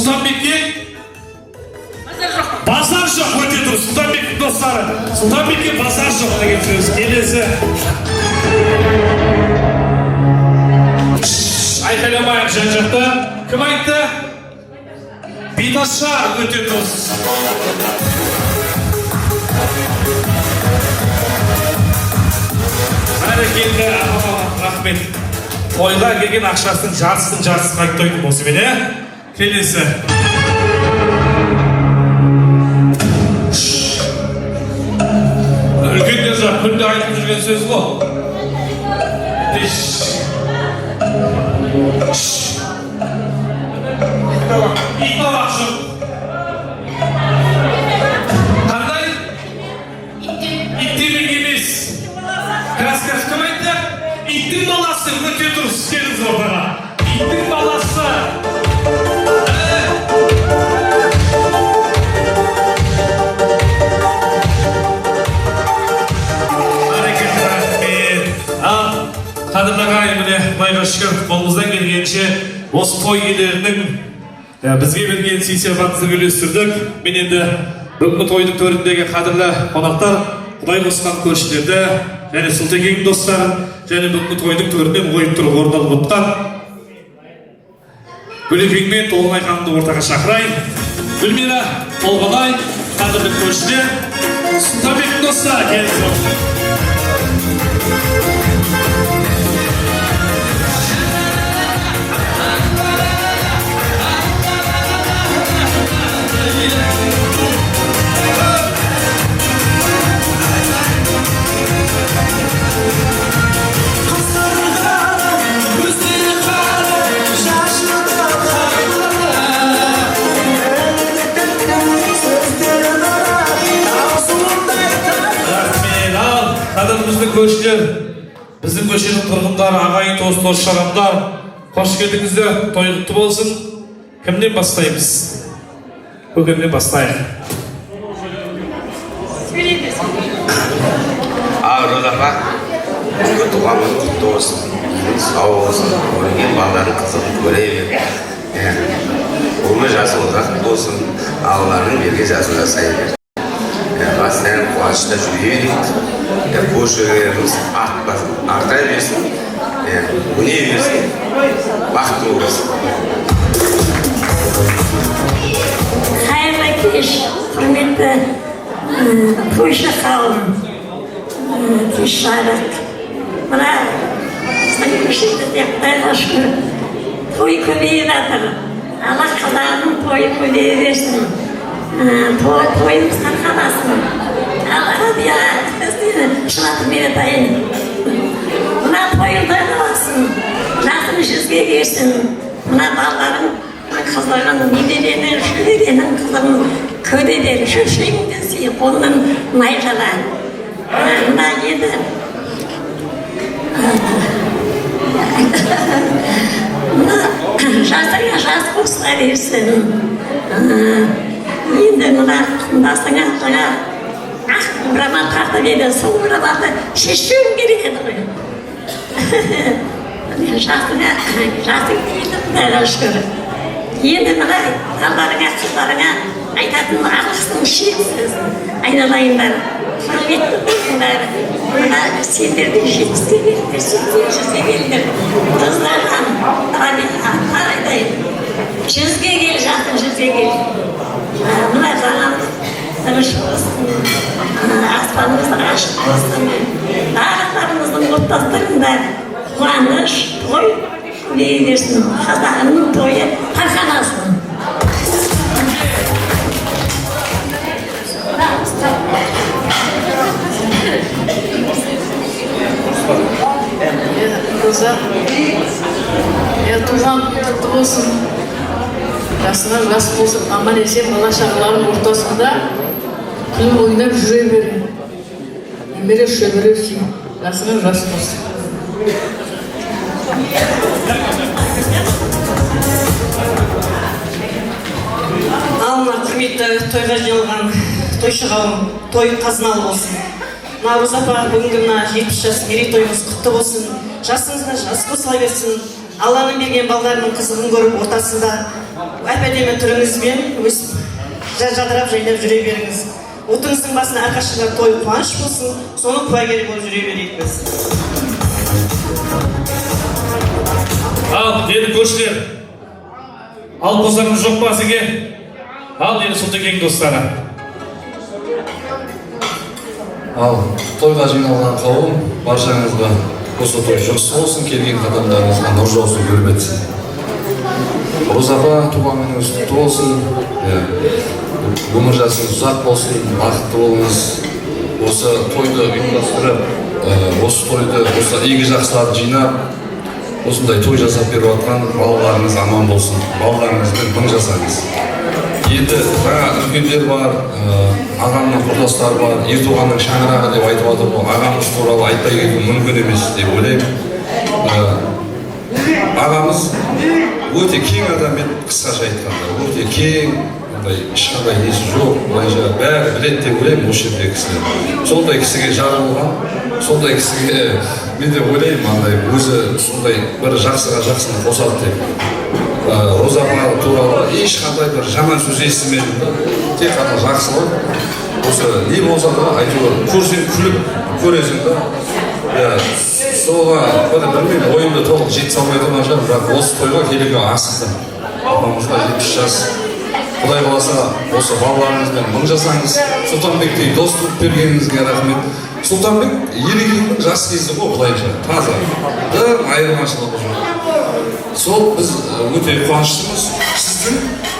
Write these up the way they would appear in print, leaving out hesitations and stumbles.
Сұлтанбекке базар жоқ, өте дұрыс. Сұлтанбектің достары, Сұлтанбекке базар жоқ деген сөз. Келесі. Айқайламайық жан-жақта. Кім айтты? Биташар, өте дұрыс. Бәрекелді, рахмет. Тойға келген ақшасының жартысын қайтып осымен, келесі. Үлкендер жақ күнде айтып жүрген сөз бұл. Итбалақ жоқ. Қандай? Иттемек емес. Кәс, кім айтты? Иттің баласы, өте дұрыс. Келіңіз ортаға. Иттің баласы. Қадірлі ағайын, міне Құдайға шүкір, қолымыздан келгенше осы той иелерінің бізге берген сый-сияпатымызды үйлестірдік. Мен енді бүгінгі тойдың төріндегі қадірлі қонақтар, Құдай қосқан көршілерді, және Сұлтекеңнің достарын, және бүгінгі тойдың төрінде ойып тұрып орындалып отқан Гүлекеңмен Толғанай ханымды ортаға шақырайын. Гүлмира, Толғанай, қадірлі көршілер, Сұлтанбектің достары, келіңіз. Қадіріміздің көшілер, біздің көшенің тұрғындары, ағайын, дос шарамдар, қош келдіңіздер, той құтты болсын. Кімнен бастаймыз? Көкемнен бастайық. Ağrılarına tuğanın kutlu olsun, sağ olsun, oraya bağların kızını görebilir. Onu jası uzak olsun, Allah'ın birge jasına sayılır. Bazen kuaçta jüyelik, koşularımız artay versin, bu ne versin, vakti olsun. Hayırlı kez, hürmetli Kuşa kavim, işaret. Bana sayın şimdi yaptığına şükür toy köleğinedir. Allah kadarının toy köleği versin. Toyumuzdan kalasın. Allah diye şınatıp beni dayın. Buna toyundan olasın. Nasıl yüzge versin. Buna dağların kızlarının, nidelerinin, şülelerinin kızlarının köleleri, şu şeyinden siye ondan mayralar. Buna yedi. Buna jasına jas kusla versin. Енді мына құндасыңа жаңа роман қарта деді, сол романды шешуім керек еді ғой. Жасың дейді, Құдайға шүкір. Енді мына балаларыңа, қыздарыңа айтатын алғыстың шексіз. Айналайындар, құрметті болыңдар. Мына сендердің 70-ке беріңдер, 80-жүзге беріңдер. Қыздардан қарайдай. 100-ге кел, жасың 100-ге кел. Мына жаңамыз тыныш болсын, аспанымыз ашық болсын, барлықтарымыздың отбасыларында қуаныш, той көбейе берсін, қазағымның тойы тарқанасын. Туған құтты болсын. Жасынан жас болсын, аман есен бала шағалардың ортасында күн ойнап жүре бере. Немере шөбере сүйін. Жасынан жас болсын. Алма құрметті тойға жиналған тойшы қауым, той қазыналы болсын. Наурыз апа бүгінгі мына 70 жас мерейтойымыз құтты болсын. Жасыңызға жас қосыла берсін. Алланың берген балдарының қызығын көріп ортасында әп-әдемі түріңізбен өсіп жадырап жайнап жүре беріңіз. Отыңыздың басына әрқашанда той қуаныш болсын, соның куәгері болып жүре берейікпіз. Ал, енді көршілер. Ал қосарыңыз жоқ па сізге? Ал, енді сұлтекең достары. Ал тойға жиналған қауым баршаңызға осы той жақсы болсын, келген қадамдарыңызға нұр жаусын, көрбетсін. Роза апа туған күніңіз құтты болсын, өмір жасыңыз ұзақ болсын, бақытты болыңыз. Осы тойды ұйымдастырып, осы тойды осы игі жақсыларды жинап, осындай той жасап беріп жатқан балаларыңыз аман болсын, балаларыңызбен мың жасаңыз. Енді жаңа үлкендер бар, ағамның құрдастары бар, Ертоғанның шаңырағы деп айтып жатыр ғой, ағамыз туралы айтпай кету мүмкін емес деп ойлаймын. Ағамыз өте кең адам еді, қысқаша айтқанда, өте кең, ешқандай несі жоқ, былайша бәрі біледі деп ойлаймын осы жерде кісілер. Сондай кісіге жар болған, сондай кісіге мен де ойлаймын, андай өзі сондай бір жақсыға жақсыны қосады деп. Роза апа туралы ешқандай бір жаман сөз естімедім да, тек қана жақсылық. Осы не болса да айтуға көрсең күліп көресің да. Соға білмеймін, ойымды толық жете салмай тұрған шығар, бірақ осы тойға келуге асықтым. Апамызға 70 жас. Құдай қаласа осы балаларыңызбен мың жасаңыз. Сұлтанбектей достық бергеніңізге рахмет. Сұлтанбек ерекеңнің жас кезі ғой, былайша таза. Бір айырмашылығы жоқ. Сол біз өте қуаныштымыз. Сіздің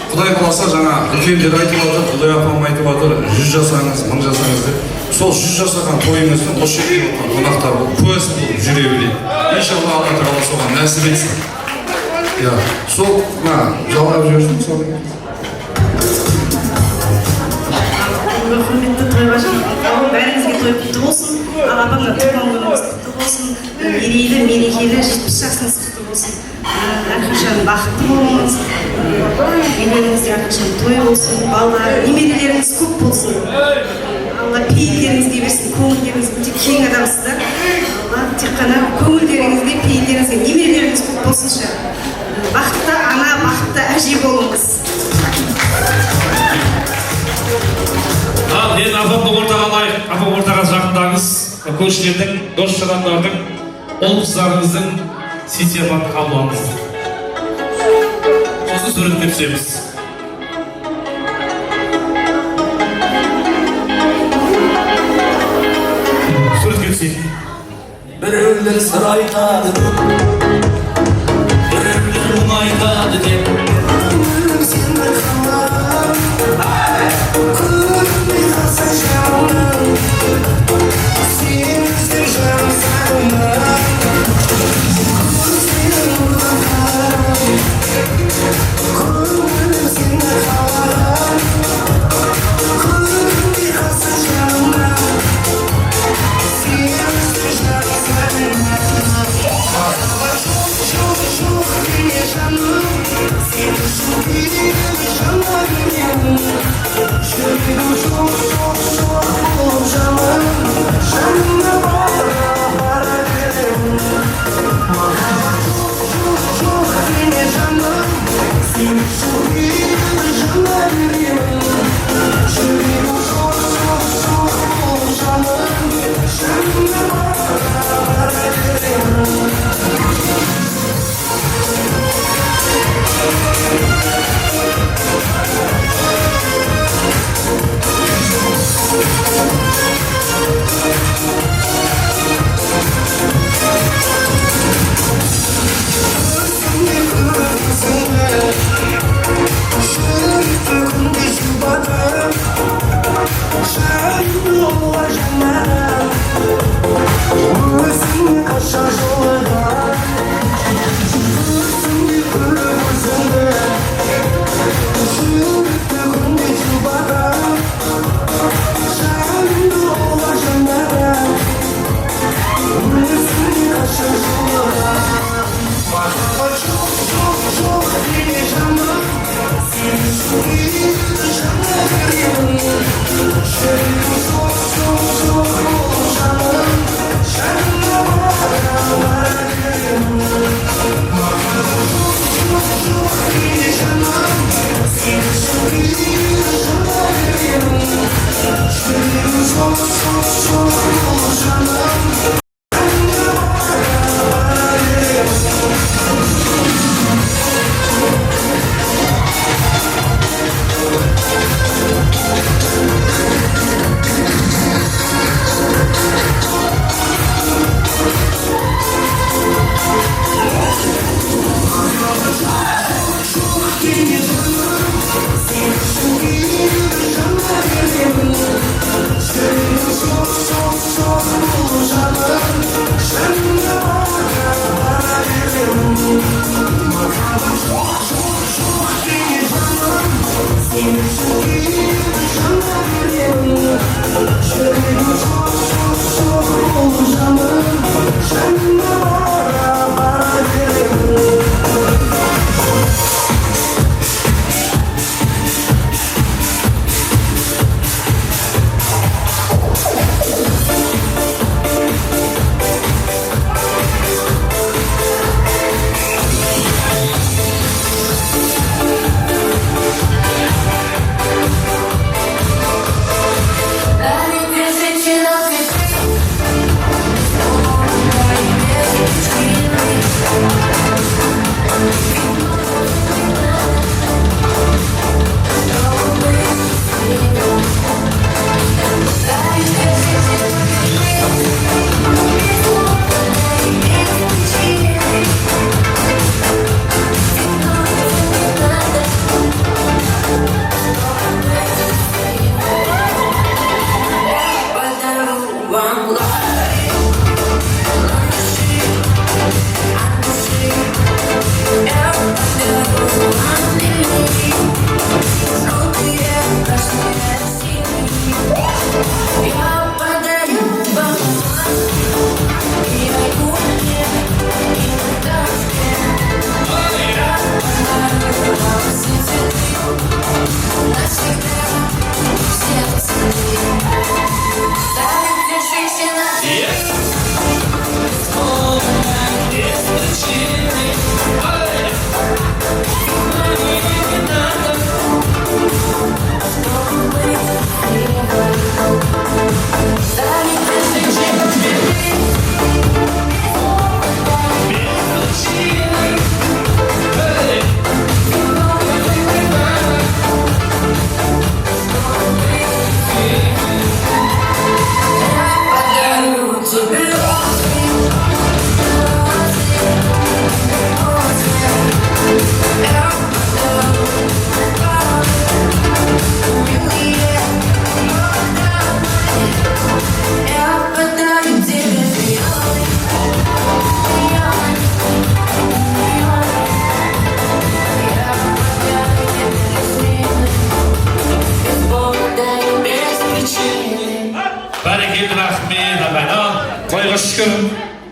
Құдай қаласа жаңа үлкендер айтып жатыр, Құдай апам айтып жатыр, 100 жасаңыз, 1000 жасаңыз деп. Сол 100 жасаған тойыңыздың осы жерге отырған қонақтар болып, куәсі болып жүре білейік. Иншалла Алла тағала соған нәсіп етсін. Сол жалғап жүрсің сол. Құрметті тойғажан, бәріңізге той құтты болсын, ағапамда туған күніңіз құтты болсын, мерейлі, мерекелі 70 жасыңыз құтты болсын. Әрқашан бақытты болыңыз, үйлеріңізде әрқашан той болсын, балалар, немерелеріңіз көп болсын. Алла пейілдеріңізге берсін, көңілдеріңіз өте кең адамсыздар. Алла тек қана көңілдеріңізге, пейілдеріңізге, немерелеріңіз көп болсыншы. Бақытты ана, бақытты әже болыңыз. Ал, енді апамды ортаға алайық, апам ортаға жақындаңыз, көршілердің, дос-жарандардың, ұл-қыздарыңыздың сый-сияпатын қабыл алыңыз. Сосын суретке түсеміз. Суретке түсейік. Біреулер сыр айтады, біреулер мұң айтады деп. Çok çok yaşandım.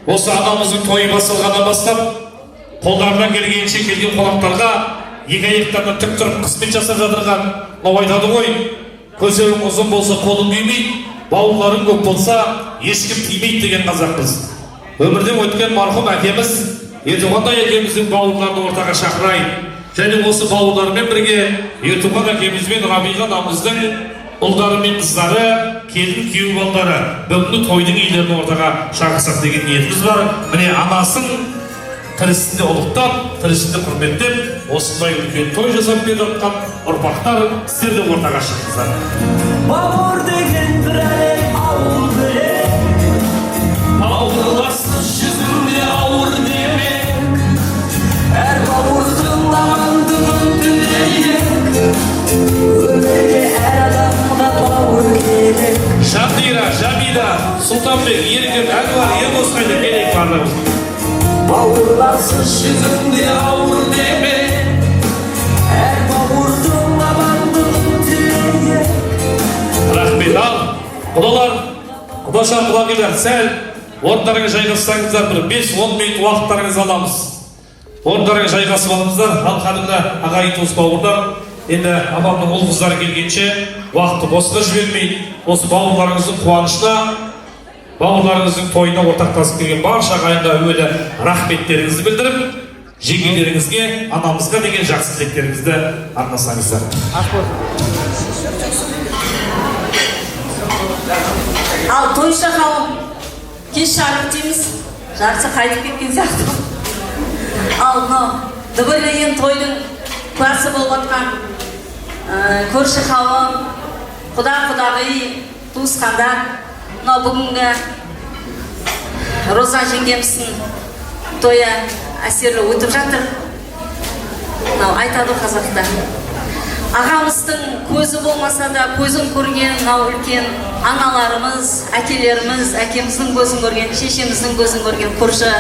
Осы анамыздың тойы басылғаннан бастап, қолдарынан келгенше келген қонақтарға екі аяқтарына тік тұрып қызмет жасап жатырған мынау айтады ғой, көзеуің ұзын болса қолың күймейді, бауырларың көп болса ешкім тимейді деген қазақпыз. Өмірден өткен марқұм әкеміз Ертуғандай әкеміздің бауырларын ортаға шақырайын. Және осы бауырлармен бірге Ертуған әкеміз бен Рабиға анамыздың ұлдары мен қыздары, келін күйеу балдары бүгінгі тойдың иелерін ортаға шақырсақ деген ниетіміз бар. Міне анасын тірісінде ұлықтап, тірісінде құрметтеп, осындай үлкен той жасап беріп жатқан ұрпақтар сіздер де ортаға шықсыздар. Бауыр деген бір әлем ауыр білек, бауырлассыз жүзінде ауыр демек, әр бауырдың амандығын тілейік, өмірге әр адамға бауыр керек. Жамдира, Жамида, Сұлтанбек, Еркін, Әнуар, Ербосқайды керек барлығы. Бауырлассыз жүзінде ауыр демек, әр бауырдың амандығын тілейік. Рахмет. Ал, құдалар, құдашар құдағилар, сәл орындарыңа жайғассаңыздар, бір 5-10 минут уақыттарыңызды аламыз. Орындарыңа жайғасып алыңыздар. Ал қадірлі ағайын туыс бауырлар, енді апамның ұл қыздары келгенше уақытты босқа жібермей, осы бауырларыңыздың қуанышына, бауырларыңыздың тойына ортақтасып келген барша ағайынға әуелі рахметтеріңізді білдіріп, жеңгелеріңізге, анамызға деген жақсы тілектеріңізді арнасаңыздар. Ал тойшы қауым кеш жарық дейміз, жарысы қайтып кеткен сияқты. Ал мынау дүбірлеген тойдың куәсі болып жатқан көрші қауым, құда-құдағи, туысқандар, мынау бүгінгі Роза жеңгеміздің тойы әсерлі өтіп жатыр. Мынау айтады қазақта. Ағамыздың көзі болмаса да көзін көрген мынау үлкен аналарымыз, әкелеріміз, әкеміздің көзін көрген, шешеміздің көзін көрген көрші,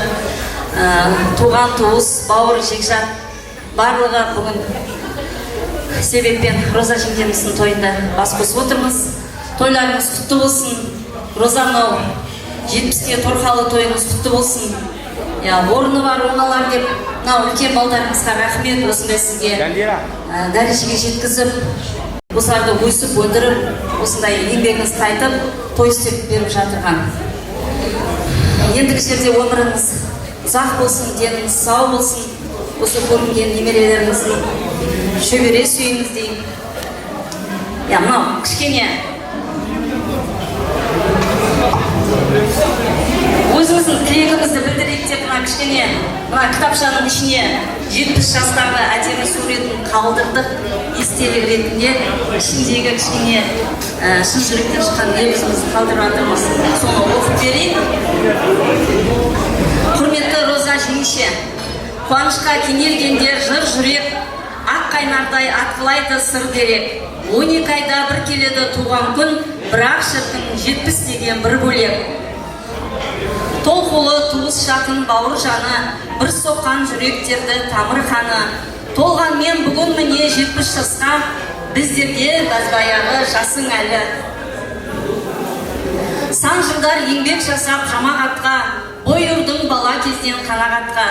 туған туыс, бауыр, жекжат барлығы бүгін себеппен Роза жеңгеміздің тойында бас қосып отырмыз. Тойларыңыз құтты болсын. Роза, мынау 70-ке торқалы тойыңыз құтты болсын. Орны бар оңалар деп, мынау үлкен балдарыңызға рахмет, осындай сізге дәрежеге жеткізіп, осыларды өсіп, өндіріп, осындай еңбегіңіз қайтып, той істеп беріп жатырған. Ендігі жерде өміріңіз ұзақ болсын, деніңіз сау болсын, осы көрінген немерелеріңіздің шөбере сүйіңіз дейін. Мынау кішкене өзіміздің тілегімізді білдірейік деп мына кішкене кітапшаның ішіне 70 жастағы әдемі суретін қалдырдық, естелік ретінде ішіндегі кішкене шын жүректен шыққан лебізімізді қалдырып жатырмыз. Соны оқып берейін. Құрметті Роза жеңеше, қуанышқа кенелгенде жыр жүрек, ақ қайнардай атқылайды сыр дерек. 12 айда бір келеді туған күн, бірақ шіркін 70 деген бір бөлек. Толқулы туыс жақын бауыр жаны, бір соққан жүректерді тамыр қаны. Толған мен бүгін міне 70 жасқа, біздерге бәзбаяғы жасың әлі. Сан жылдар еңбек жасап жамағатқа, бой ұрдың бала кезден қанағатқа.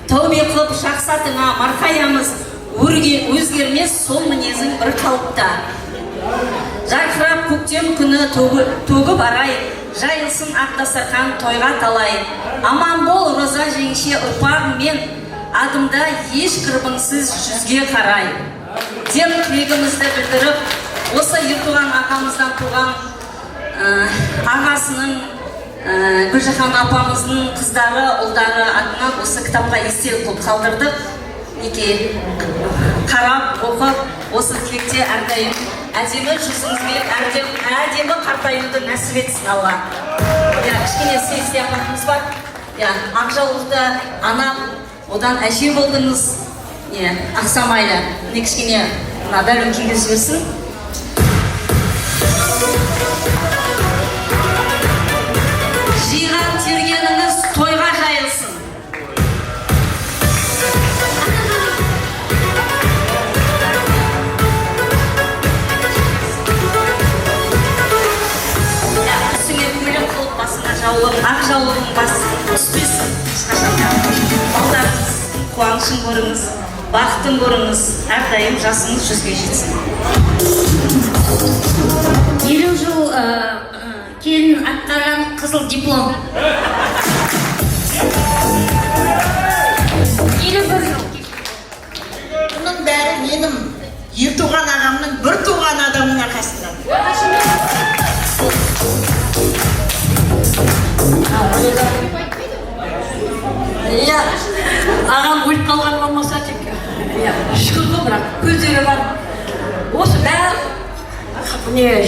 Тәубе қылып жақсатыңа марқаямыз, өзгермес сол мінезің бір қалыпта. Жарқырап көктем күні төгіп арай, жайылсын ақ дастархан тойға талай. Аман бол Роза жеңеше ұрпағыңмен, адымда еш кірбіңсіз жүзге қарай. Деп тілегімізді білдіріп, осы ертуған ағамыздан туған ағасының, Гүлжахан апамыздың қыздары, ұлдары атынан осы кітапқа естелік қылып қалдырдық. Неке қарап, оқып, осы тілекте әрдайым әдемі жүзіңізбен әдемі қартаюды нәсіп етсін Алла. Кішкене сияқтымыз бар. Ақжаулықты анам, одан әже болдыңыз. Ақсамайлы. Кішкене дәл өңкеге жіберсін. Жиған тергеніңіз тойға жайылсын. Ақ жаулығың басы түспесін. Балдарыңыз қуанышын көріңіз, бақытын көріңіз, әрдайым жасыңыз 100-ге жетсін. 50 жыл келін атқарған қызыл диплом. 51 жыл. Бұның бәрі менің ертуған ағамның бір туған адамның арқасында. Ағам өліп қалған болмаса тек шүкір ғой, бірақ көздері бар. Осы бәрі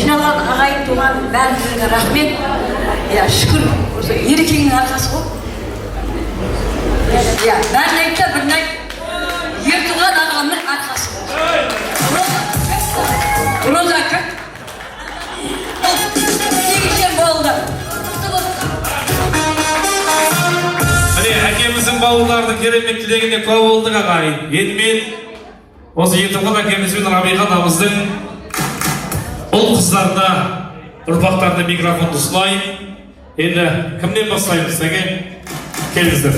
жиналған ағайын туған бәрімізге рахмет. Шүкір, осы ерекеңнің арқасы ғой. Бәрін айтса бірін айт, ертуған ағамның арқасы ғой. Роза көк. Сегізшен болды. Әкеміздің бауырлардың керемет тілегіне куә болдық ағайын. Енді мен осы ертілған әкемізбен Рабиға анамыздың ұл қыздарына, ұрпақтарына микрофонды ұсынайын. Енді кімнен бастаймыз, әке? Келіңіздер.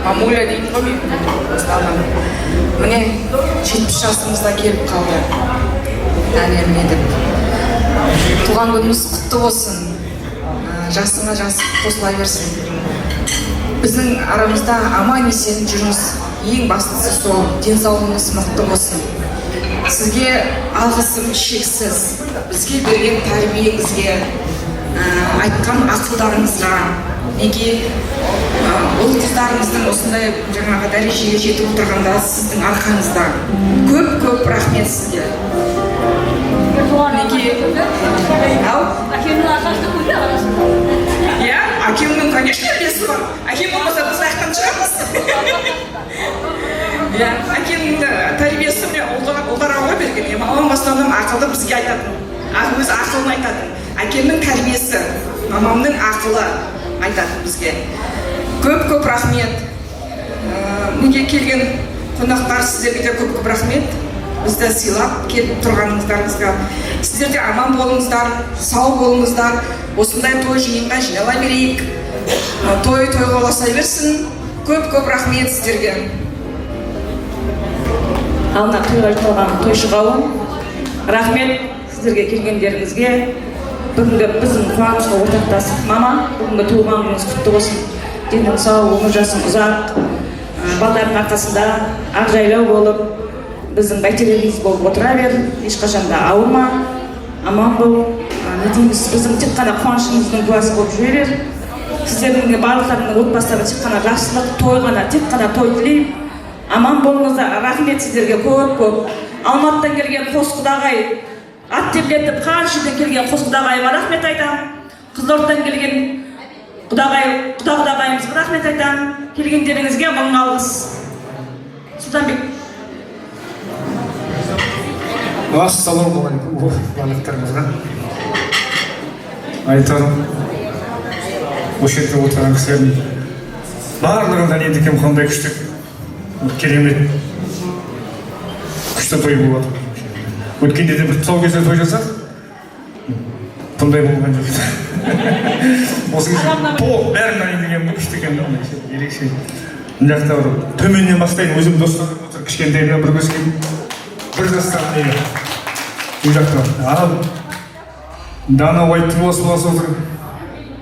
Мамуля дейді ғой мен. Міне 70 жасымызда келіп қалды. Әнермедік. Туған күніміз құтты болсын. Жасыңа жас қосыла берсін. біздің арамызда аман есен жүріңіз. Ең бастысы сол, денсаулығыңыз мықты болсын. Сізге алғысым шексіз. Бізге берген тәрбиеңізге, айтқан ақылдарыңызға, неге ұл қыздарымыздың осындай жаңағы дәрежеге жетіп отырғанда сіздің арқаңызда. Көп рахмет сізге. Неге? Ау? Иә, әкемнің, конечно, үлесі бар. Әкем болмаса біз аяқтан шығамыз. Иә, әкемнің тәрбиесі ұлдар ауға берген. Мамам бастауынан ақылды бізге айтатын. Өзі ақылын айтатын. Әкемнің тәрбиесі, мамамның ақылы айтатын бізге. Көп рахмет. Неге келген қонақтар сіздерге де көп рахмет. Бізді сыйлап келіп тұрғаныңыздарыңызға. Сіздер де аман болыңыздар, сау болыңыздар. Осындай той жиынға жинала берейік. Той оласа берсін. Көп рахмет сіздерге. Алына тойға жиналған тойшы қауым, рахмет сіздерге келгендеріңізге. Бүгінгі біздің қуанышқа ортақтасып, мама, бүгінгі туылған күніңіз құтты болсын. Денің сау, өмір жасың ұзақ, балдардың арқасында ақжайлау болып, біздің бәйтерегіміз болып отыра бер, ешқашан да ауырма, аман бол. Не дейміз, біздің тек қана қуанышымыздың куәсі болып жүре бер. Сіздердің барлықтарының отбасыларына тек қана жақсылық, той ғана, тек қана той тілеймін. Аман болыңыздар, рахмет сіздерге көп. Алматыдан келген қос құдағай, ат терлетіп, қаншыдан келген қос құдағайыма рахмет айтам. Қызылордадан келген құдағайымызға рахмет айтам. Келгендеріңізге мың алғыс. Сұлтанбек. Ассалаумағалейкум барлықтарыңызға. Айтарым, осы жерде отырған кісілердің барлығында енді кем қандай күшті, керемет күшті той болады. Өткенде де бір тұсаукесер той жасақ, бұндай болған жоқ. Осы кезде толық бәрін дайын деген күшті екен, ерекше. Мына жақта бір төменнен бастайын, өзім достарым отыр, кішкентайынан бір өскен, бір жастан егі. Бұл жақта Дана Уайттың осы отыр,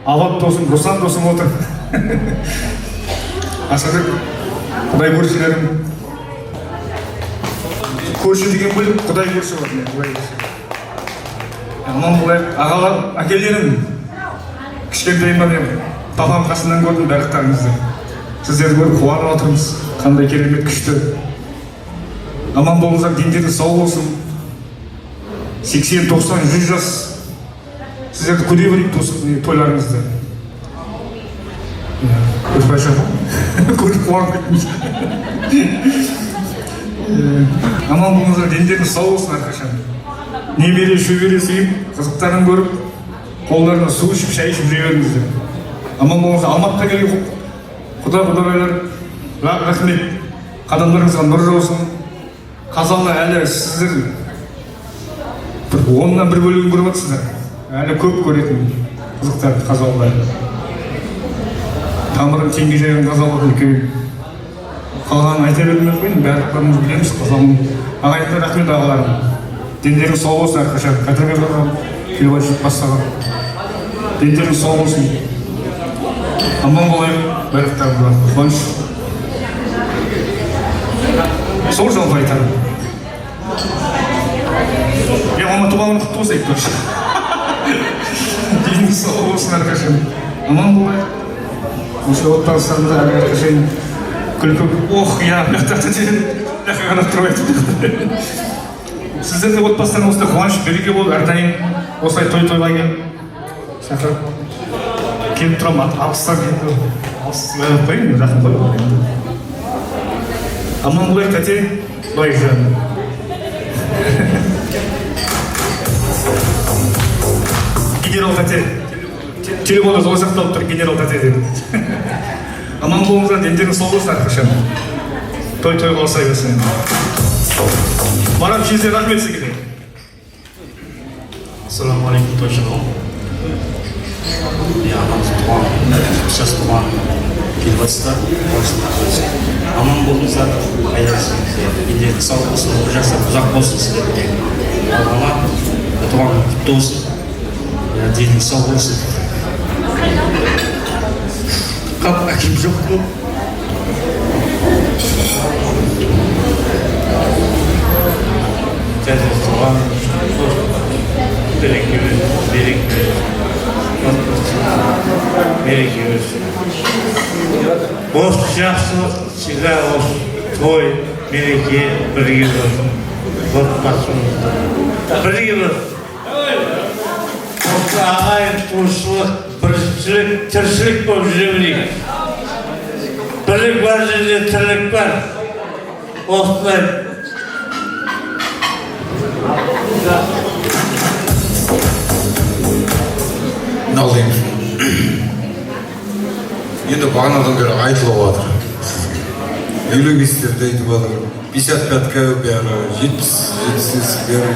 Алат досым, Руслан досым отыр. Асадық, құдай көршілерім. Көрші деген бөліп, құдай көрші бар. Аман болайық, ағалар, әкелерім. Кішкентайымнан папам қасынан көрдім барлықтарыңызды. Сіздерді көріп қуанып отырмыз. Қандай керемет күшті. Аман болыңыздар, дендеріңіз сау болсын. 80, 90, 100 жас. Сіздерді көре берейік тойларыңызды. Осылайша көріп қуанып кеттіңіз. Аман болыңыздар, дендеріңіз сау болсын әрқашан. Немере, шөбере сүйіп, қызықтарын көріп, қолдарына су ішіп, шай ішіп жүре беріңіздер. Аман болыңыздар, Алматыда келген құда-құдағайлар, рахмет. Қадамдарыңызға нұр жаусын. Қазалы әлі сіздер 10-нан 1 бөлігін көріп отырсыздар. Әлі көп көретін қызықтар қазалылар. Тамырын теңге жайған қазалы үлкен. Қалғанын айта бермей қойын, барлықтарымыз білеміз қазалының. Ағайындар рахмет ағаларым. Дендерің сау болсын әрқашан. Қайтарбек ағам, Келбайшық бастаған. Дендерің сау болсын. Аман болайық, барлықтарымызға. Қуаныш. Сол жалпы айтарым. Мама туғанын құтты болса айтып тұршы. Денің сау болсын әрқашан. Аман болайық. Осы отбасыларымызда әрқашан күлкі, я, мақтақты деген қана тұрып айтып. Сіздерде отбасыларың осылай қуаныш береке болып, әрдайым осылай той-тойға шақырып келіп тұрам, алғыстар келіп алғыс қойын, жақын қойын. Аман болайық, тәте, былай жүрем. Генерал тәте, телефонда солай сақталып тұр, генерал тәте деді. Аман болыңыздар, дендерің сол болсын әрқашан. Той-той қалса берсін. Марат жезден рахмет сізге. Ассалаумағалейкум, тойшы қауым. Сейчас туған келіп жатсыздар. Аман болыңыздар, қайдасыңыздар. Дендерің сау болсын, бір жастар ұзақ болсын сіздерге. Аллаға туған құтты болсын. Дендерің сау болсын. Kapıda kimse yok mu? Tuğan, berek boş yaxşılık size olsun, toy, bereke, birге olsun, отбасыңызда. Бірге бір. Осы ағайын туыстылық, біріншілік, тіршілік болып жүре берейік. Бірлік бар жерде тірлік бар. Осылай. Налдаймыз. Енді бағанадан бері айтылып жатыр. 55-терді айтып жатыр. 55-ка бәрі, 70 бәрі.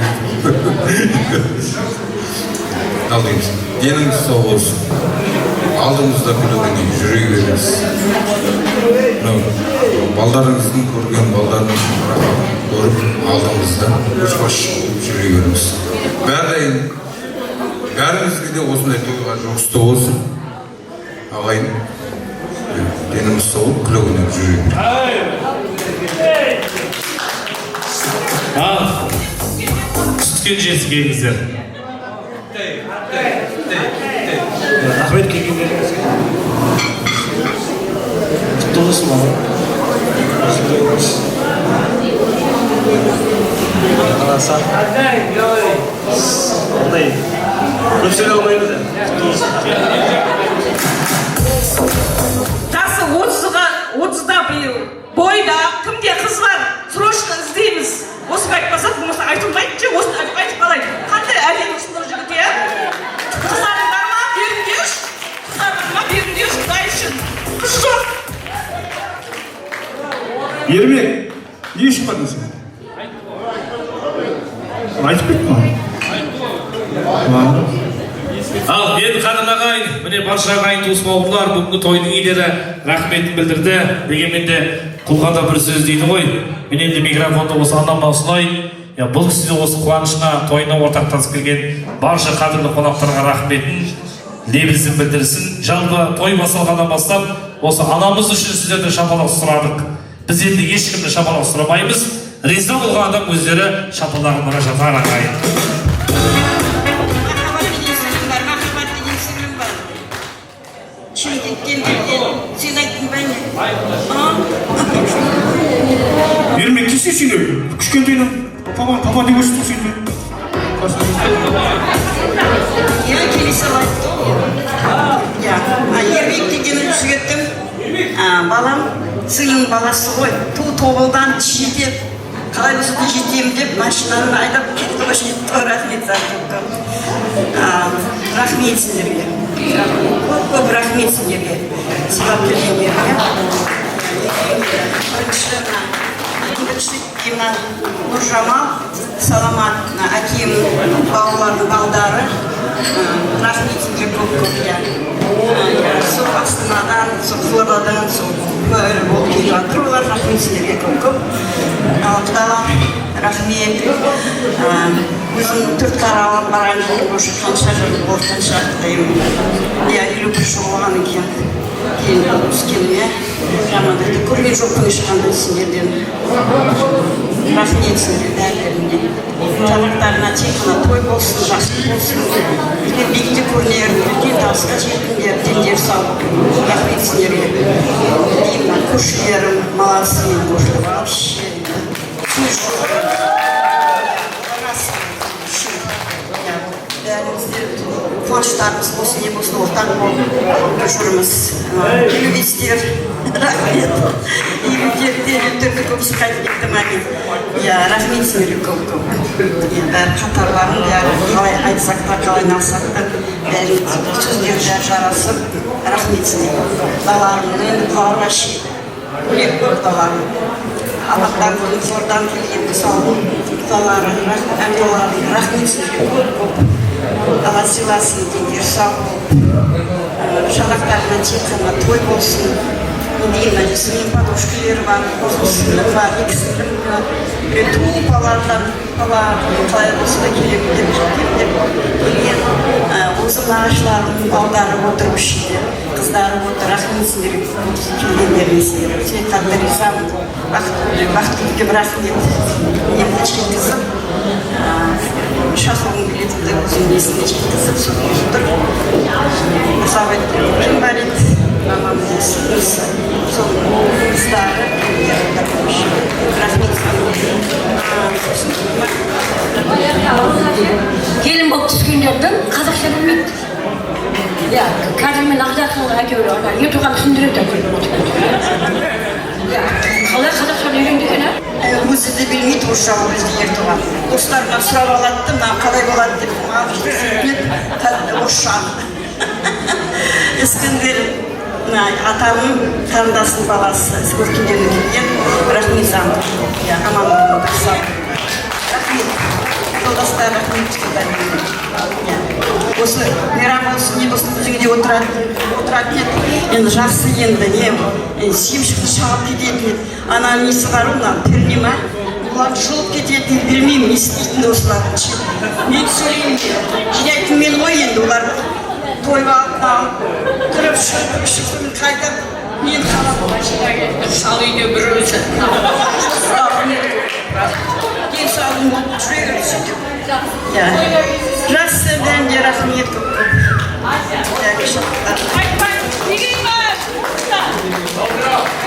Налдаймыз. Деніңіз сау болсын. Алдымызда күлігіне жүре беріңіз. Балдарыңыздың көрген балдарыңыздың көріп алдымызда көшбасшы жүре беріңіз. Бәрімізге де осындай тойға жұғысты болсын. Ағайын, деніміз сау, күлігіне жүре беріңіз. Түскен жеткеніңіздер. Рахмет келгендеріңізге. Құтты болсын бала. Қараса. Ондай. Көпсере алмаймыз. Жасы 30-да биыл. Бойда кімде қыз бар? Срочно іздейміз. Осы айтпаса, болмаса айтылмайды же, осыны айтып қалайын. Қандай әдемі ұсынып жігіт, иә? Қыздарың бар ма? Беріңдерші. Қыздарың бар ма? Беріңдерші, Құдай үшін. Қыз жоқ. Ермек, не үшін бардың сен? Айтып кеттің ма? Ал, енді қадым ағайын, міне барша ағайын туыс бауырлар бүгінгі тойдың иелері рахметін білдірді. Дегенмен де құлғада бір сөз дейді ғой. Мен енді микрофонды осы анамға ұсынайын. Бұл кісі осы қуанышына, тойына ортақтасып келген барша қадірлі қонақтарға рахметін лебізін білдірсін. Жалпы той басталғаннан бастап, осы анамыз үшін сіздерді шапалақ сұрадық. Біз енді ешкімді шапалақ сұрамаймыз. Риза болған адам өздері шапалағына жатар ағайын. Ермек, кесе сүйне, күшкендейін. Папа не өстің сүйне? Келесі айтты ғой. Ермек дегенін жігіттім. Балам, сыйың баласы ғой. Тобылдан жетеп, қалай өзіді жетем деп, машинаны айдап кетті ғой, жетті. Рахмет зартып. Рахмет сендерге. Көп рахмет сендерге. Сыйлап келгендерге. Бірінші Нұржамал, Саламат, әкем, балалардың балдары. Рахмет сендерге көп-көп. Сол Астанадан, сол Қызылордадан, сол бөлі болып келіп жатыр олар. Рахмет сендерге көп-көп. Құдалам, рахмет. Өзім 4 қаралап барған жолым осы қанша жыл болды, қанша елу бір жыл болған екен. Кейін өскеніме жамандықты көрген жоқпын ешқандай сендерден. Рахмет сендер бәрілеріне. Тамақтарына тек қана той болсын, жақсы болсын. Биікте көрінер, үлкен табысқа жетіңдер, дендер сау. Рахмет сендерге. Көршілерім, молодцы, көршілер вообще. Қуаныштарымыз болсын, не болсын, ортақ болып жүрміз. Елубестер, рахмет. Елубтерді көбісі қайтып кетті мәне. Рахмет сендерге көп-көп. Бәрі қатарларын, қалай айтсақ та, қалай насақ та, бәрі сөздер жарасып, рахмет сендерге. Даларымның енді қаларға шейін. Өлек көп даларым. Аллахтан зордан келген мысалы, рахмет сендерге көп-көп. Алла сыйласын, дендер сау. Жалақтарына тек қана той болсын. деймін, менің подружкалар бар, сіңлім бар, екі сіңлім бар, туып алардан, бала қалай болса да келемін деп келген. Осы нағашылардың балдары отыр осы жерде, қыздары отыр, рахмет сіздерге келгендеріңізге. Өте қатты ризамын. Бақытгүлге рахмет. Менің жеткізіп, шақыруым келетінді өзім есіне жеткізіп отыр. Мұсабет кім бар еді? Мамамыз есіміз, сол қыздары, рахмет. Келін болып түскендердің қазақша білмейді. Қазір мен ақжақсыңға әйтеуір ертуған түсіндіреді. Қалай қазақшаны үйренді екен, өзі де білмейді орысша бізді ертуған. Достарынан сұрап алады, мына қалай болады деп орысша. Ескендер атамның қарындасының баласы көркемдерін келген рахмет заңы. Аман болыңдар. Рахмет. Жолдастар рахмет. Осы мейрам болсын, не болсын өзіңде отыратын еді. Енді жақсы енді не семшіқті шағып кететін еді. Ана несі бар мына перне ма? Оларды жұлып кететін білмеймін, не істейтінді осылардың. Мен сөйлеймін де, жинайтын мен ғой енді олар тойға кіріп шығып қайтып мен қалап шал үйде бір өзі. Денсаулығын жүре берді сөйтіп. Жақсы бәрінде рахмет көп.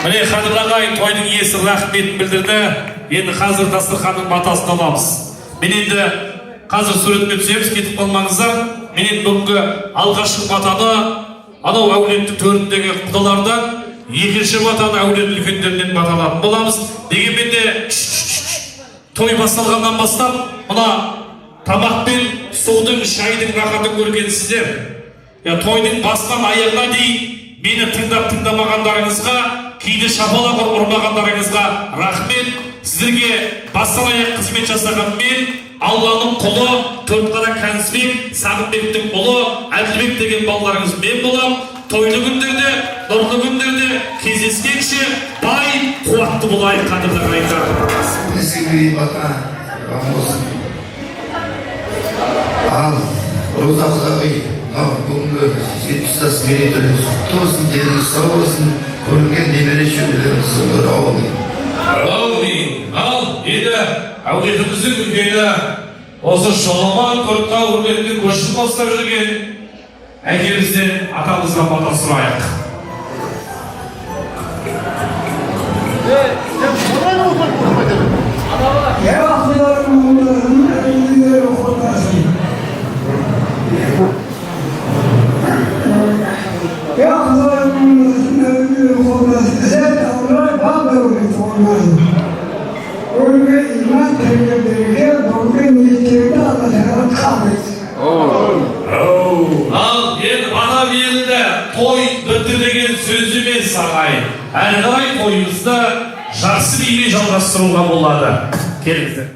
Міне Қадыр ағай тойдың иесі рахметін білдірді. Енді қазір дастарханның батасын аламыз. Мен енді қазір суретке түсеміз, кетіп қалмаңыздар. Мен енді бүгінгі алғашқы батаны анау әулеттің төріндегі құдалардан, екінші батаны әулет үлкендерінен баталатын боламыз. Дегенмен де той басталғаннан бастап, мына тамақ пен судың, шайдың рахатын көргенсіздер. Тойдың басынан аяғына дейін мені тыңдамағандарыңызға, кейде шапалақ ұрмағандарыңызға рахмет. Сіздерге бастан аяқ қызмет жасаған мен, Алланың құлы, Төртқара Кәнісбек, Сағынбектің ұлы, Әділбек деген балаларыңыз мен болам. Тойлы күндерде, нұрлы күндерде кездескенше бай, қуатты болайық қадірлі ағайындар. Ал Роза Құдағи, бүгінгі 70-тас мерейтойыңыз құтты болсын, деніңіз сау болсын, көрінген немере шөберелеріңіз зор аумин. Аумин. Ал енді әулетіміздің үлкені осы Шоломан Төртқа өрлерінің көшін қостап жүрген әкемізден атамыздан бата сұрайық. Ал енді бата берілді, той бітті деген сөз емес ағай. Әрі қарай тойымызды жақсы бимен жалғастыруға болады. Келіңіздер.